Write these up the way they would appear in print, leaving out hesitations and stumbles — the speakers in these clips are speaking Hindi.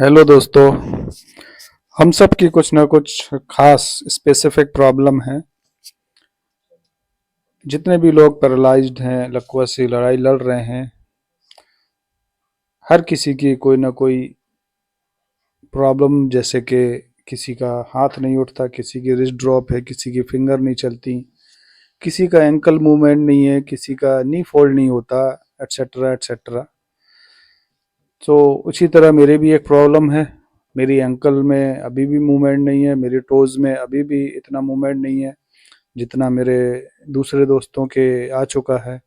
हेलो दोस्तों। हम सब की कुछ ना कुछ खास स्पेसिफिक प्रॉब्लम है। जितने भी लोग पैरालाइज्ड हैं, लकवा से लड़ाई लड़ रहे हैं, हर किसी की कोई ना कोई प्रॉब्लम, जैसे कि किसी का हाथ नहीं उठता, किसी की रिस्ट ड्रॉप है, किसी की फिंगर नहीं चलती, किसी का एंकल मूवमेंट नहीं है, किसी का नी फोल्ड नहीं होता, एट्सेट्रा एट्सेट्रा। तो उसी तरह मेरे भी एक प्रॉब्लम है। मेरी एंकल में अभी भी मूवमेंट नहीं है, मेरे टोज़ में अभी भी इतना मूवमेंट नहीं है जितना मेरे दूसरे दोस्तों के आ चुका है।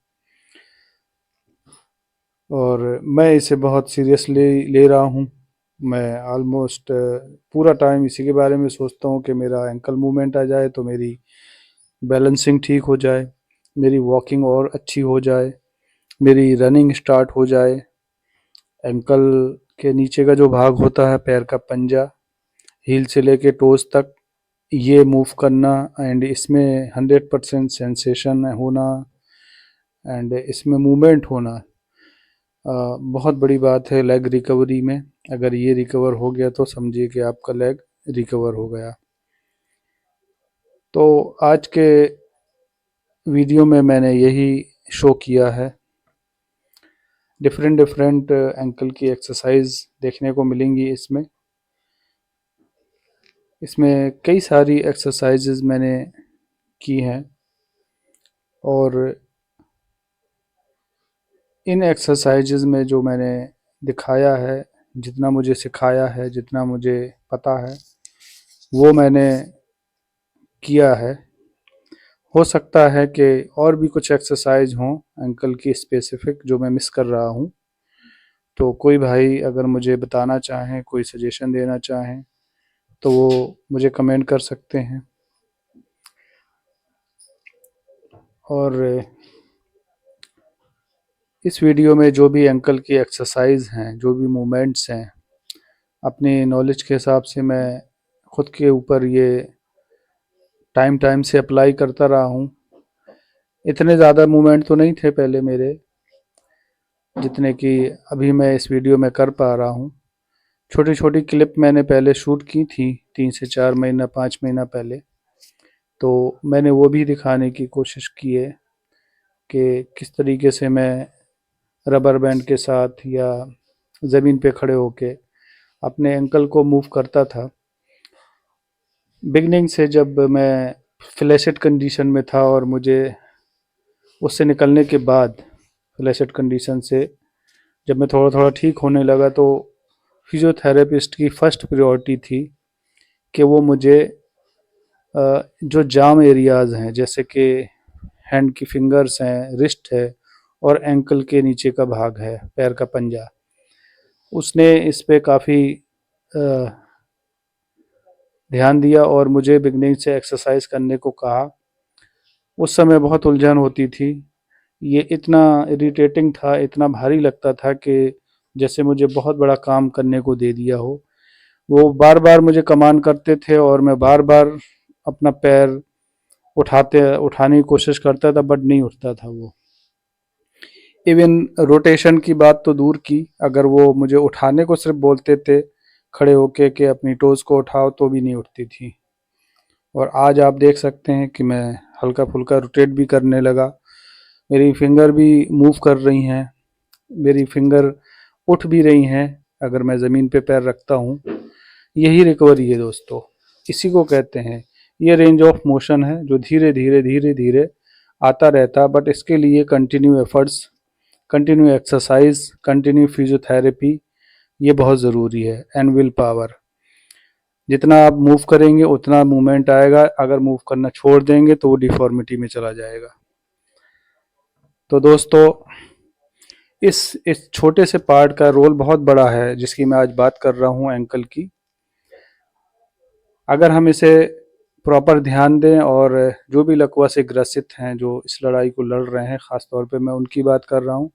और मैं इसे बहुत सीरियसली ले रहा हूँ। मैं ऑलमोस्ट पूरा टाइम इसी के बारे में सोचता हूँ कि मेरा एंकल मूवमेंट आ जाए तो मेरी बैलेंसिंग ठीक हो जाए, मेरी वॉकिंग और अच्छी हो जाए, मेरी रनिंग स्टार्ट हो जाए। एंकल के नीचे का जो भाग होता है, पैर का पंजा, हील से लेके टोज तक, ये मूव करना एंड इसमें 100% सेंसेशन होना एंड इसमें मूवमेंट होना बहुत बड़ी बात है लेग रिकवरी में। अगर ये रिकवर हो गया तो समझिए कि आपका लेग रिकवर हो गया। तो आज के वीडियो में मैंने यही शो किया है। डिफरेंट डिफरेंट एंकल की एक्सरसाइज देखने को मिलेंगी इसमें। इसमें कई सारी एक्सरसाइजेज मैंने की हैं और इन एक्सरसाइजेज में जो मैंने दिखाया है, जितना मुझे सिखाया है, जितना मुझे पता है, वो मैंने किया है। हो सकता है कि और भी कुछ एक्सरसाइज हों एंकल की स्पेसिफिक जो मैं मिस कर रहा हूँ। तो कोई भाई अगर मुझे बताना चाहें, कोई सजेशन देना चाहें, तो वो मुझे कमेंट कर सकते हैं। और इस वीडियो में जो भी एंकल की एक्सरसाइज हैं, जो भी मूवमेंट्स हैं, अपनी नॉलेज के हिसाब से मैं खुद के ऊपर ये टाइम टाइम से अप्लाई करता रहा हूँ। इतने ज़्यादा मूवमेंट तो नहीं थे पहले मेरे, जितने कि अभी मैं इस वीडियो में कर पा रहा हूँ। छोटी छोटी क्लिप मैंने पहले शूट की थी 3 से 4 महीना 5 महीना पहले, तो मैंने वो भी दिखाने की कोशिश की है कि किस तरीके से मैं रबर बैंड के साथ या ज़मीन पे खड़े होके अपने एंकल को मूव करता था। बिगनिंग से जब मैं फ्लैसिड कंडीशन में था और मुझे उससे निकलने के बाद, फ्लैसिड कंडीशन से जब मैं थोड़ा थोड़ा ठीक होने लगा, तो फिजियोथेरेपिस्ट की फ़र्स्ट प्रायोरिटी थी कि वो मुझे जो जाम एरियाज़ हैं, जैसे कि हैंड की फिंगर्स हैं, रिस्ट है और एंकल के नीचे का भाग है, पैर का पंजा, उसने इस पे काफ़ी ध्यान दिया और मुझे बिगनिंग से एक्सरसाइज करने को कहा। उस समय बहुत उलझन होती थी। ये इतना इरिटेटिंग था, इतना भारी लगता था कि जैसे मुझे बहुत बड़ा काम करने को दे दिया हो। वो बार बार मुझे कमांड करते थे और मैं बार बार अपना पैर उठाने की कोशिश करता था, बट नहीं उठता था वो। इवन रोटेशन की बात तो दूर की, अगर वो मुझे उठाने को सिर्फ बोलते थे खड़े होके कि अपनी टोज़ को उठाओ, तो भी नहीं उठती थी। और आज आप देख सकते हैं कि मैं हल्का फुल्का रोटेट भी करने लगा, मेरी फिंगर भी मूव कर रही हैं, मेरी फिंगर उठ भी रही हैं अगर मैं ज़मीन पे पैर रखता हूँ। यही रिकवरी है दोस्तों, इसी को कहते हैं। ये रेंज ऑफ मोशन है जो धीरे धीरे धीरे धीरे आता रहता, बट इसके लिए continue efforts, continue exercise, continue physiotherapy, ये बहुत ज़रूरी है। एंड विल पावर, जितना आप मूव करेंगे उतना मूवमेंट आएगा, अगर मूव करना छोड़ देंगे तो वो डिफॉर्मिटी में चला जाएगा। तो दोस्तों, इस छोटे से पार्ट का रोल बहुत बड़ा है जिसकी मैं आज बात कर रहा हूँ, एंकल की। अगर हम इसे प्रॉपर ध्यान दें, और जो भी लकवा से ग्रसित हैं, जो इस लड़ाई को लड़ रहे हैं, ख़ास तौर पे मैं उनकी बात कर रहा हूँ,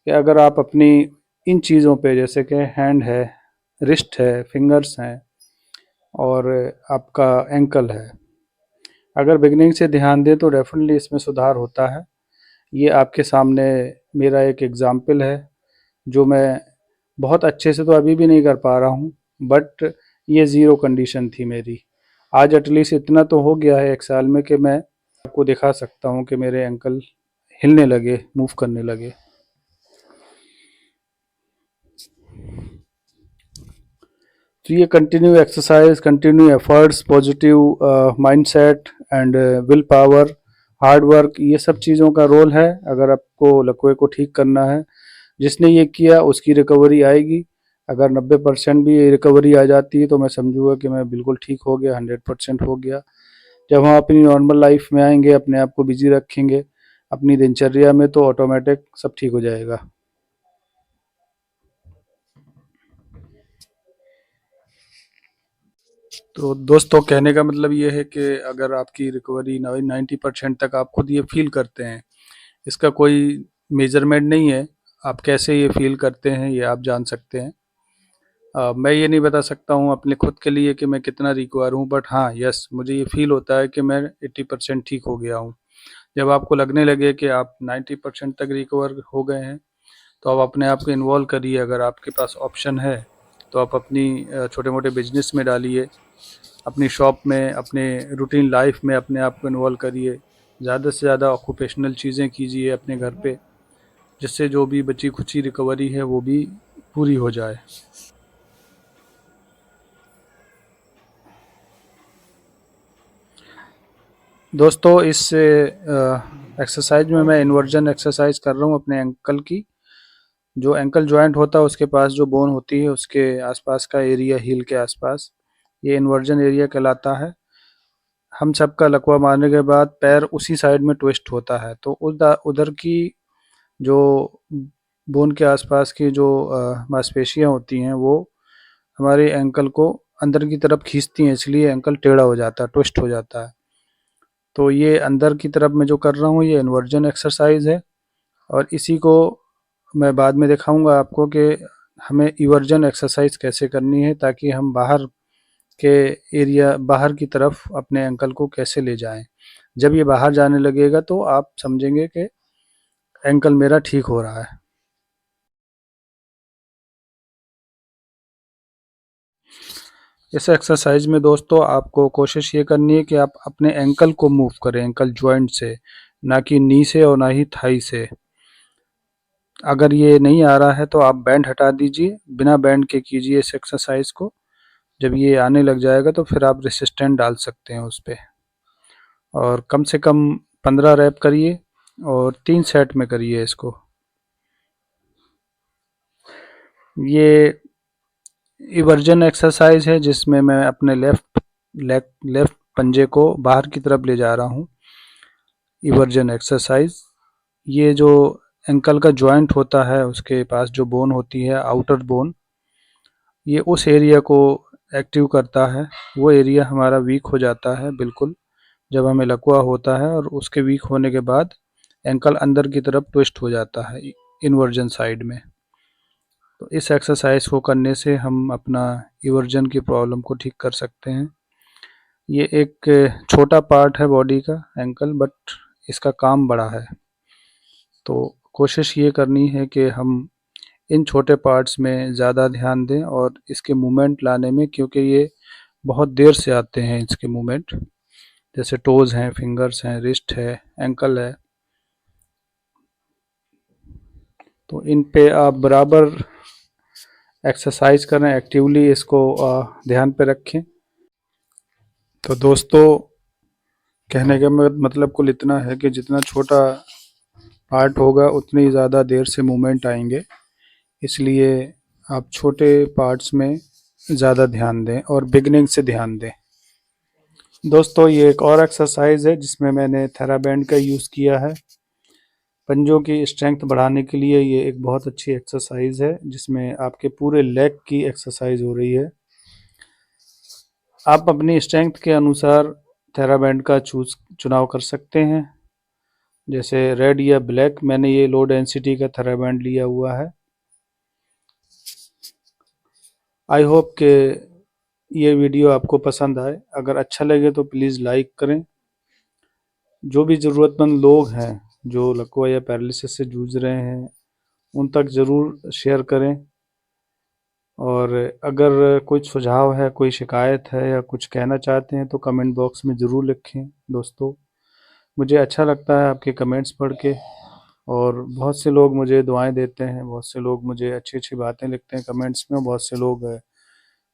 कि अगर आप अपनी इन चीज़ों पे, जैसे कि हैंड है, रिस्ट है, फिंगर्स हैं और आपका एंकल है, अगर बिगनिंग से ध्यान दें तो डेफिनेटली इसमें सुधार होता है। ये आपके सामने मेरा एक एग्ज़ाम्पल है जो मैं बहुत अच्छे से तो अभी भी नहीं कर पा रहा हूँ, बट ये ज़ीरो कंडीशन थी मेरी। आज एटलीस्ट इतना तो हो गया है 1 साल में कि मैं आपको दिखा सकता हूँ कि मेरे एंकल हिलने लगे, मूव करने लगे। तो ये continue exercise, continue efforts, positive mindset and will power, hard work, ये सब चीज़ों का रोल है अगर आपको लकवे को ठीक करना है। जिसने ये किया उसकी रिकवरी आएगी। अगर 90% भी रिकवरी आ जाती है तो मैं समझूंगा कि मैं बिल्कुल ठीक हो गया, 100% हो गया। जब हम अपनी नॉर्मल लाइफ में आएंगे, अपने आप को बिजी रखेंगे अपनी दिनचर्या में, तो ऑटोमेटिक सब ठीक हो जाएगा। तो दोस्तों, कहने का मतलब ये है कि अगर आपकी रिकवरी 90% तक आप खुद ये फील करते हैं, इसका कोई मेजरमेंट नहीं है। आप कैसे ये फील करते हैं ये आप जान सकते हैं। मैं ये नहीं बता सकता हूँ अपने खुद के लिए कि मैं कितना रिकवर हूँ, बट हाँ, यस, मुझे ये फील होता है कि मैं 80% ठीक हो गया हूँ। जब आपको लगने लगे कि आप 90% तक रिकवर हो गए हैं, तो आप अपने आप को इन्वॉल्व करिए। अगर आपके पास ऑप्शन है तो आप अपनी छोटे मोटे बिजनेस में डालिए, अपनी शॉप में, अपने रूटीन लाइफ में अपने आप को इन्वॉल्व करिए। ज़्यादा से ज़्यादा ऑक्यूपेशनल चीज़ें कीजिए अपने घर पे, जिससे जो भी बची खुची रिकवरी है वो भी पूरी हो जाए। दोस्तों, इस एक्सरसाइज में मैं इन्वर्जन एक्सरसाइज कर रहा हूँ अपने एंकल की। जो एंकल जॉइंट होता है उसके पास जो बोन होती है उसके आसपास का एरिया, हील के आसपास, ये इन्वर्जन एरिया कहलाता है। हम सबका लकवा मारने के बाद पैर उसी साइड में ट्विस्ट होता है, तो उधर उधर की जो बोन के आसपास की जो मांसपेशियां होती हैं वो हमारे एंकल को अंदर की तरफ खींचती हैं, इसलिए एंकल टेढ़ा हो जाता है, ट्विस्ट हो जाता है। तो ये अंदर की तरफ मैं जो कर रहा हूँ ये इन्वर्जन एक्सरसाइज है। और इसी को मैं बाद में दिखाऊंगा आपको कि हमें इवर्जन एक्सरसाइज कैसे करनी है, ताकि हम बाहर के एरिया, बाहर की तरफ अपने एंकल को कैसे ले जाएं। जब ये बाहर जाने लगेगा तो आप समझेंगे कि एंकल मेरा ठीक हो रहा है। इस एक्सरसाइज में दोस्तों आपको कोशिश ये करनी है कि आप अपने एंकल को मूव करें, एंकल जॉइंट से, ना कि नी से और ना ही थाई से। अगर ये नहीं आ रहा है तो आप बैंड हटा दीजिए, बिना बैंड के कीजिए इस एक्सरसाइज को। जब ये आने लग जाएगा तो फिर आप रेसिस्टेंट डाल सकते हैं उस पे। और कम से कम 15 रैप करिए और 3 सेट में करिए इसको। ये इवर्जन एक्सरसाइज है जिसमें मैं अपने लेफ्ट पंजे को बाहर की तरफ ले जा रहा हूँ। इवर्जन एक्सरसाइज, ये जो एंकल का जॉइंट होता है उसके पास जो बोन होती है, आउटर बोन, ये उस एरिया को एक्टिव करता है। वो एरिया हमारा वीक हो जाता है बिल्कुल जब हमें लकवा होता है, और उसके वीक होने के बाद एंकल अंदर की तरफ ट्विस्ट हो जाता है इन्वर्जन साइड में। तो इस एक्सरसाइज को करने से हम अपना इवर्जन की प्रॉब्लम को ठीक कर सकते हैं। ये एक छोटा पार्ट है बॉडी का एंकल, बट इसका काम बड़ा है। तो कोशिश ये करनी है कि हम इन छोटे पार्ट्स में ज़्यादा ध्यान दें और इसके मूवमेंट लाने में, क्योंकि ये बहुत देर से आते हैं इसके मूवमेंट। जैसे टोज़ हैं, फिंगर्स हैं, रिस्ट है, एंकल है, तो इन पे आप बराबर एक्सरसाइज करें, एक्टिवली इसको ध्यान पे रखें। तो दोस्तों, कहने का मतलब कुल इतना है कि जितना छोटा पार्ट होगा उतनी ज़्यादा देर से मूवमेंट आएंगे, इसलिए आप छोटे पार्ट्स में ज़्यादा ध्यान दें और बिगनिंग से ध्यान दें। दोस्तों, ये एक और एक्सरसाइज है जिसमें मैंने थेराबैंड का यूज़ किया है। पंजों की स्ट्रेंथ बढ़ाने के लिए ये एक बहुत अच्छी एक्सरसाइज है जिसमें आपके पूरे लेग की एक्सरसाइज हो रही है। आप अपनी स्ट्रेंथ के अनुसार थेराबैंड का चुनाव कर सकते हैं, जैसे रेड या ब्लैक। मैंने ये लो डेंसिटी का थेराबैंड लिया हुआ है। आई होप कि ये वीडियो आपको पसंद आए। अगर अच्छा लगे तो प्लीज़ लाइक करें। जो भी ज़रूरतमंद लोग हैं जो लकवा या पैरालिसिस से जूझ रहे हैं उन तक ज़रूर शेयर करें। और अगर कुछ सुझाव है, कोई शिकायत है या कुछ कहना चाहते हैं तो कमेंट बॉक्स में ज़रूर लिखें दोस्तों। मुझे अच्छा लगता है आपके कमेंट्स पढ़ के, और बहुत से लोग मुझे दुआएँ देते हैं, बहुत से लोग मुझे अच्छी-अच्छी बातें लिखते हैं कमेंट्स में, और बहुत से लोग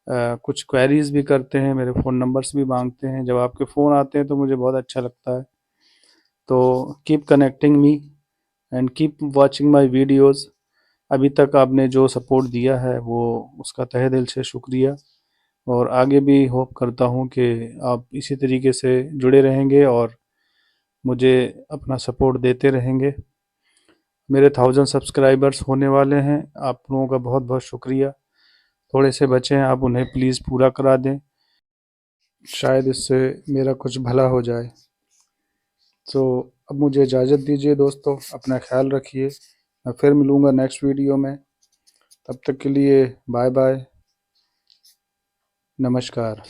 कुछ क्वेरीज़ भी करते हैं, मेरे फ़ोन नंबर्स भी माँगते हैं। जब आपके फ़ोन आते हैं तो मुझे बहुत अच्छा लगता है। तो keep connecting me and keep watching my videos. अभी तक आपने जो सपोर्ट दिया है वो उसका तहे दिल से शुक्रिया, और आगे भी होप करता हूँ कि आप इसी तरीके से जुड़े रहेंगे और मुझे अपना सपोर्ट देते रहेंगे। मेरे 1000 सब्सक्राइबर्स होने वाले हैं, आप लोगों का बहुत बहुत शुक्रिया। थोड़े से बचे हैं, आप उन्हें प्लीज़ पूरा करा दें, शायद इससे मेरा कुछ भला हो जाए। तो अब मुझे इजाज़त दीजिए दोस्तों, अपना ख्याल रखिए। मैं फिर मिलूँगा नेक्स्ट वीडियो में, तब तक के लिए बाय बाय, नमस्कार।